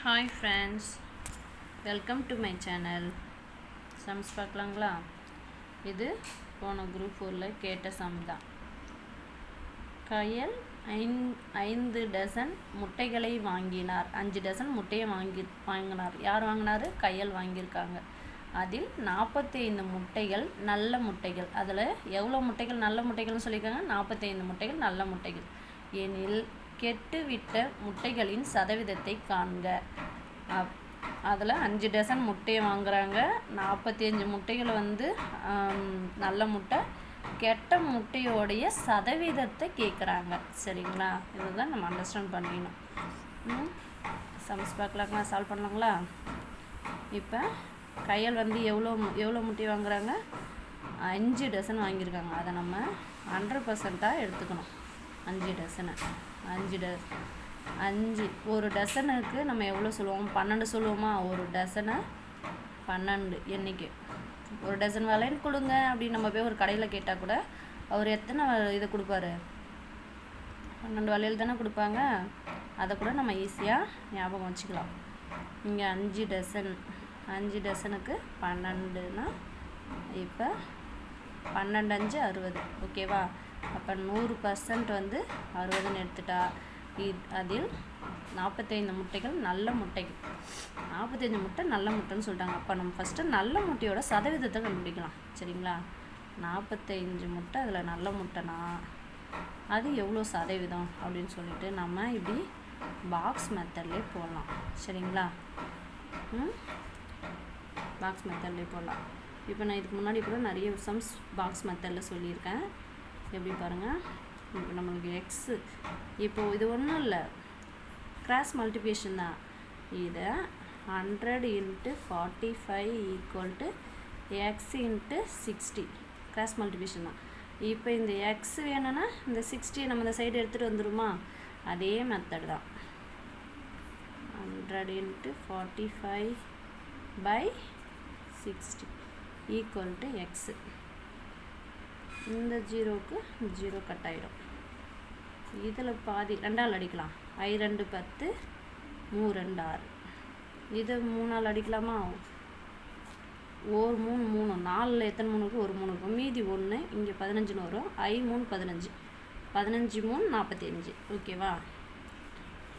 Hi friends, welcome to my channel. Sums பார்க்கலாங்களா? இது போன குரூப் 4ல கேட்ட சம் தான். கயல் 5 டசன் முட்டைகளை வாங்கினார். 5 டசன் முட்டையை வாங்கினார். யார் வாங்கினார்? கயல் வாங்கியிருக்காங்க. அதில் 45 முட்டைகள் நல்ல முட்டைகள். அதில் எவ்வளோ முட்டைகள் நல்ல முட்டைகள்னு சொல்லியிருக்காங்க? 45 முட்டைகள் நல்ல முட்டைகள். எனில் கெட்டுவிட்ட முட்டைகளின் சதவீதத்தை காண்க. அதில் 5 டசன் முட்டையை வாங்குறாங்க. 45 முட்டைகள் நல்ல முட்டை, கெட்ட முட்டையோடைய சதவீதத்தை கேட்குறாங்க. சரிங்களா? இதுதான் நம்ம அண்டர்ஸ்டாண்ட் பண்ணிக்கணும். சம்ஸ் பார்க்கலாங்களா? சால்வ் பண்ணலாங்களா? இப்போ கையல் எவ்வளோ முட்டையை வாங்குறாங்க? 5 டசன் வாங்கியிருக்காங்க. அதை நம்ம 100% எடுத்துக்கணும். 5 டசனை 5 ஒரு டசனுக்கு நம்ம எவ்வளோ சொல்லுவோம்? 12 சொல்லுவோமா? ஒரு டசனை 12 எண்ணிக்கை. ஒரு டசன் விலைன்னு கொடுங்க அப்படின்னு நம்ம போய் ஒரு கடையில் கேட்டால் கூட அவர் எத்தனை இதை கொடுப்பாரு? 12 விலையில் தானே கொடுப்பாங்க. அதை கூட நம்ம ஈஸியாக ஞாபகம் வச்சுக்கலாம். இங்கே 5 டசன், 5 டசனுக்கு 12னா இப்போ 12 5 60. ஓகேவா? அப்போ 100% 60ன்னு எடுத்துட்டா அதில் 45 முட்டைகள் நல்ல முட்டைகள். 45 முட்டை நல்ல முட்டைன்னு சொல்லிட்டாங்க. அப்போ நம்ம ஃபஸ்ட்டு நல்ல முட்டையோட சதவீதத்தை கண்டுபிடிக்கலாம். சரிங்களா? 45 முட்டை அதில் நல்ல முட்டைனா அது எவ்வளோ சதவீதம் அப்படின்னு சொல்லிட்டு நம்ம இப்படி பாக்ஸ் மெத்தட்லேயே போடலாம். சரிங்களா? பாக்ஸ் மெத்தட்லேயே போடலாம். இப்போ நான் இதுக்கு முன்னாடி கூட நிறைய சம்ஸ் பாக்ஸ் மெத்தடில் சொல்லியிருக்கேன். எப்படி பாருங்கள். இப்போ நம்மளுக்கு எக்ஸு, இப்போது இது ஒன்றும் இல்லை, கிராஸ் மல்டிப்ளிகேஷன் தான். இதை 100 × 45 = x × 60 கிராஸ் மல்டிப்ளிகேஷன் தான். இப்போ இந்த எக்ஸ் வேணும்னா இந்த 60 நம்ம இந்த சைடு எடுத்துகிட்டு வந்துடுமா? அதே மெத்தட் தான். 100 × 45/60 = x. இந்த 0க்கு 0 கட் ஆகிடும். இதில் பாதி 2ஆல் அடிக்கலாம். I 2 10, 3 2 6. இதை 3ஆல் அடிக்கலாமா? 1 3 3, 4ல் எத்தனை 3 இருக்குது? ஒரு 3 இருக்கும். மீதி 1, இங்கே 15ன்னு வரும். I 3 15, 15 3 45. ஓகேவா?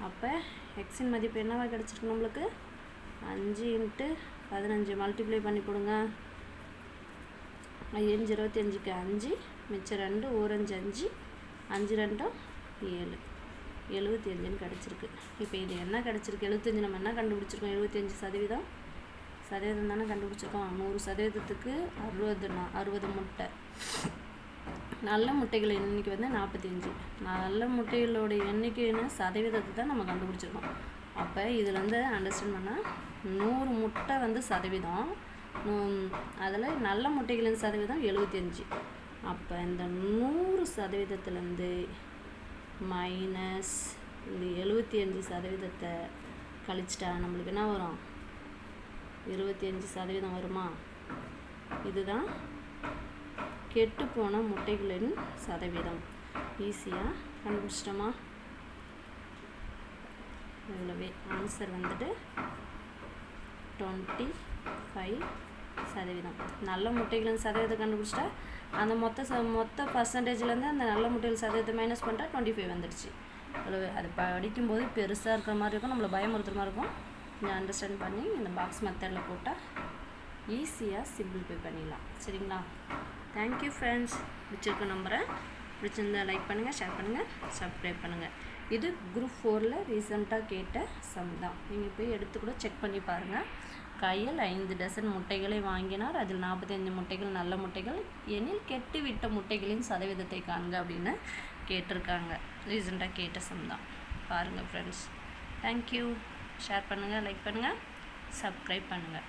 அப்போ எக்ஸின் மதிப்பு என்னவா கிடச்சிருக்கு நம்மளுக்கு? 5 × 15 மல்டிப்ளை பண்ணி போடுங்க. 5 25க்கு 5, மிச்சம் 2, 1 5 5, 5 2 7, 75ன்னு கிடச்சிருக்கு. இப்போ இது என்ன கிடச்சிருக்கு? 75 நம்ம என்ன கண்டுபிடிச்சிருக்கோம்? 75% சதவீதம் தானே கண்டுபிடிச்சிருக்கோம். 100%க்கு 60 முட்டை. நல்ல முட்டைகள் எண்ணிக்கை 45. நல்ல முட்டைகளோட எண்ணிக்கைன்னு சதவீதத்தை தான் நம்ம கண்டுபிடிச்சிருக்கோம். அப்போ இதில் அண்டர்ஸ்டாண்ட் பண்ணால் 100 முட்டை சதவீதம், அதில் நல்ல முட்டைகளின் சதவீதம் 75. அப்போ இந்த 100%-லேருந்து மைனஸ் இந்த 75% கழிச்சிட்டா நம்மளுக்கு என்ன வரும்? 25% வருமா? இதுதான் கெட்டுப்போன முட்டைகளின் சதவீதம். ஈஸியாக கண்டுபிடிச்சிட்டோமா? இவ்வளவே. ஆன்சர் 25%. நல்ல முட்டைகளின் சதவீதம் கண்டுபிடிச்சிட்டா அந்த மொத்த பர்சன்டேஜ்லேருந்து அந்த நல்ல முட்டைகள் சதவீதத்தை மைனஸ் பண்ணிட்டா 25 வந்துடுச்சு. அது படிக்கும்போது பெருசாக இருக்கிற மாதிரி இருக்கும், நம்மளை பயமுறுத்துற மாதிரி இருக்கும். நீங்கள் அண்டர்ஸ்டாண்ட் பண்ணி இந்த பாக்ஸ் மெத்தடில் போட்டால் ஈஸியாக சிம்பிளிஃபை பண்ணிடலாம். சரிங்களா? Thank you friends. பிடிச்சிருக்க நம்பரை பிடிச்சிருந்தா லைக் பண்ணுங்கள், ஷேர் பண்ணுங்கள், சப்ஸ்கிரைப் பண்ணுங்கள். இது குரூப் 4ல் ரீசெண்டாக கேட்ட சம் தான். நீங்கள் போய் எடுத்து கூட செக் பண்ணி பாருங்கள். கையில் 5 டசன் முட்டைகளை வாங்கினார். அதில் 45 முட்டைகள் நல்ல முட்டைகள். எனில் கெட்டுவிட்ட முட்டைகளின் சதவீதத்தை காண்க அப்படின்னு கேட்டிருக்காங்க. ரீசெண்டாக கேட்ட சம் தான். பாருங்கள் ஃப்ரெண்ட்ஸ். தேங்க்யூ. ஷேர் பண்ணுங்கள், லைக் பண்ணுங்கள், சப்ஸ்கிரைப் பண்ணுங்கள்.